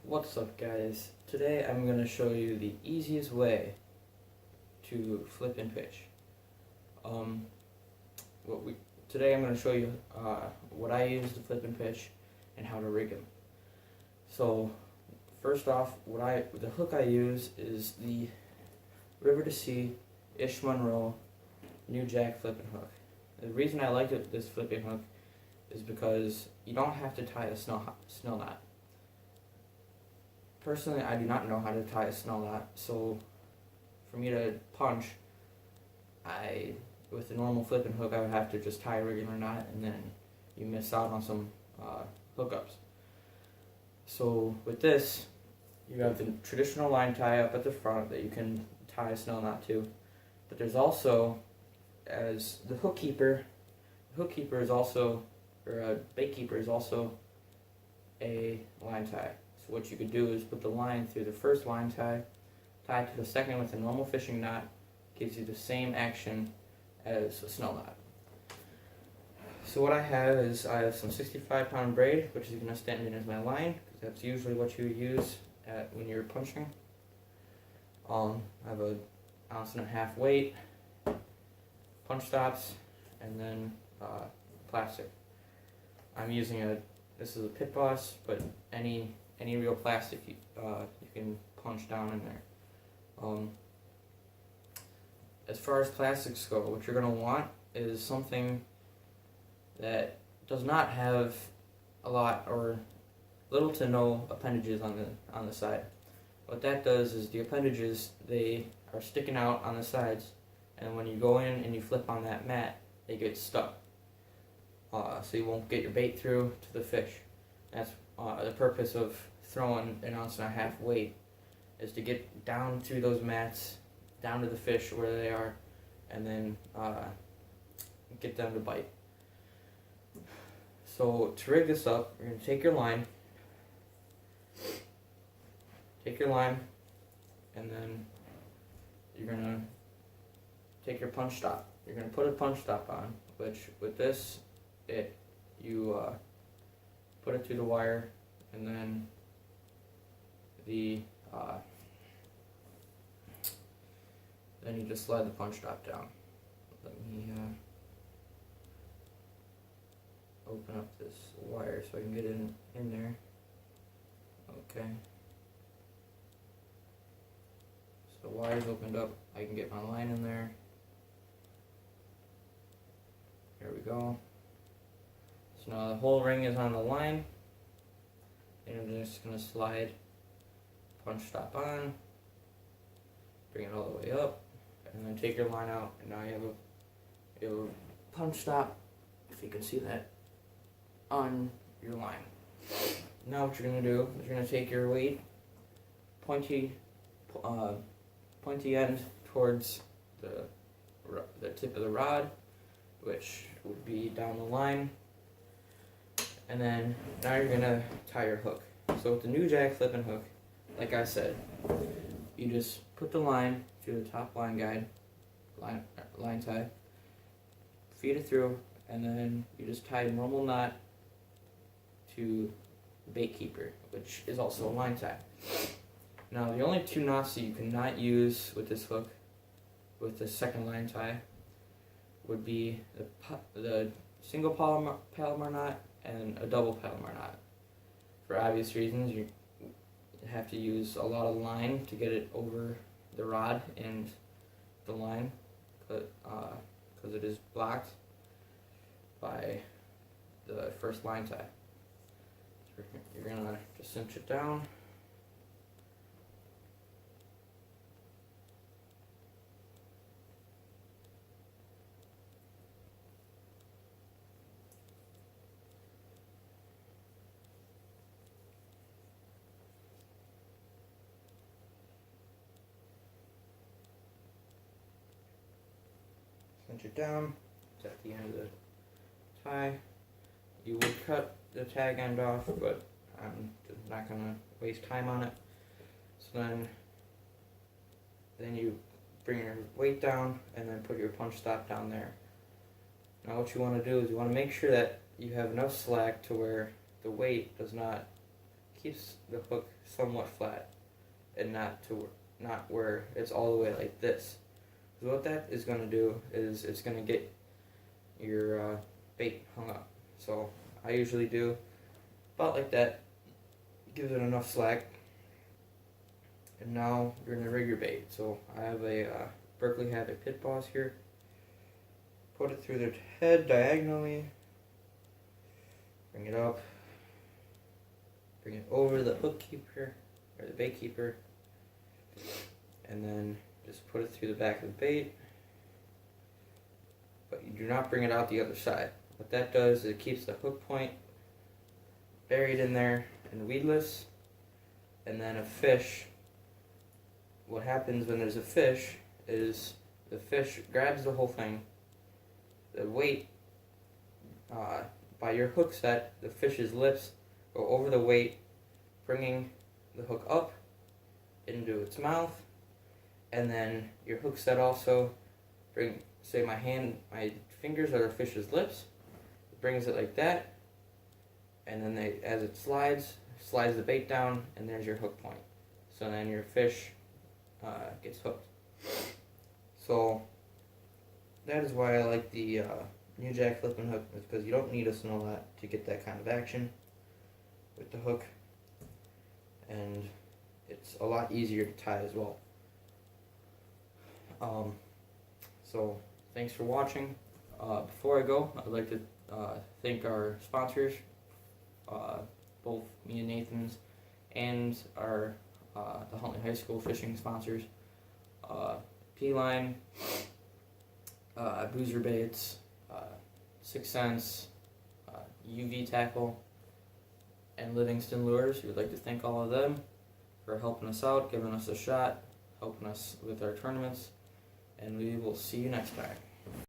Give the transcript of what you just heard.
What's up, guys? Today I'm going to show you the easiest way to flip and pitch. Um, Today I'm going to show you what I use to flip and pitch and how to rig them. So first off, the hook I use is the River to Sea Ish Monroe New Jack flipping hook. The reason I like this flipping hook is because you don't have to tie a snell knot. Personally, I do not know how to tie a snell knot, so for me to punch, with a normal flipping hook, I would have to just tie a regular knot, and then you miss out on some hookups. So with this, you have the traditional line tie up at the front that you can tie a snell knot to, but there's also, as the hook keeper is also, or a bait keeper is also a line tie. So what you could do is put the line through the first line tie, tie it to the second with a normal fishing knot, gives you the same action as a snell knot. So what I have some 65-pound braid, which is going to stand in as my line, because that's usually what you use when you're punching. I have an 1.5 ounce weight, punch stops, and then plastic. I'm using this is a Pit Boss, but any real plastic you can punch down in there. As far as plastics go, what you're going to want is something that does not have a lot or little to no appendages on the side. What that does is the appendages, they are sticking out on the sides, and when you go in and you flip on that mat, they get stuck. So you won't get your bait through to the fish. That's the purpose of throwing an 1.5 ounce weight, is to get down through those mats, down to the fish where they are, and then get them to bite. So to rig this up, you're going to take your line, and then you're going to take your punch stop. You're going to put a punch stop on, which with this, you put it through the wire, and then then you just slide the punch stop down. Let me open up this wire so I can get it in there. Okay. So the wire's opened up. I can get my line in there. There we go. So now the whole ring is on the line, and I'm just going to slide punch stop on, bring it all the way up, and then take your line out, and now you have a punch stop, if you can see that, on your line. Now what you're going to do is you're going to take your weight, pointy end towards the tip of the rod, which would be down the line, and then now you're going to tie your hook. So with the New Jack flipping hook, like I said, you just put the line through the top line guide, line tie, feed it through, and then you just tie a normal knot to the bait keeper, which is also a line tie. Now the only two knots that you cannot use with this hook, with the second line tie, would be the single Palomar knot and a double Palomar knot. For obvious reasons, you have to use a lot of line to get it over the rod and the line, because it is blocked by the first line tie. So you're going to just cinch it down. Cinch it down. It's at the end of the tie. You would cut the tag end off, but I'm just not going to waste time on it. So then you bring your weight down and then put your punch stop down there. Now what you want to do is you want to make sure that you have enough slack to where the weight does not keeps the hook somewhat flat and not where it's all the way like this. So what that is going to do is it's going to get your bait hung up. So I usually do about like that, gives it enough slack. And now you're going to rig your bait. So I have a Berkley Havoc Pit Boss here. Put it through the head diagonally. Bring it up. Bring it over the hook keeper, or the bait keeper. And then just put it through the back of the bait. But you do not bring it out the other side. What that does is it keeps the hook point buried in there and weedless. And then a fish, what happens when there's a fish is the fish grabs the whole thing. The weight, by your hook set, the fish's lips go over the weight, bringing the hook up into its mouth. And then your hook set also say my fingers are the fish's lips. It brings it like that. And then as it slides the bait down, and there's your hook point. So then your fish gets hooked. So that is why I like the New Jack flipping hook, is because you don't need a Sno-Lat to get that kind of action with the hook, and it's a lot easier to tie as well. So thanks for watching. Before I go, I'd like to thank our sponsors, both me and Nathan's, and our the Huntley High School fishing sponsors, P-Line, Boozer Baits, 6th Sense, UV Tackle, and Livingston Lures. We'd like to thank all of them for helping us out, giving us a shot, helping us with our tournaments, and we will see you next time.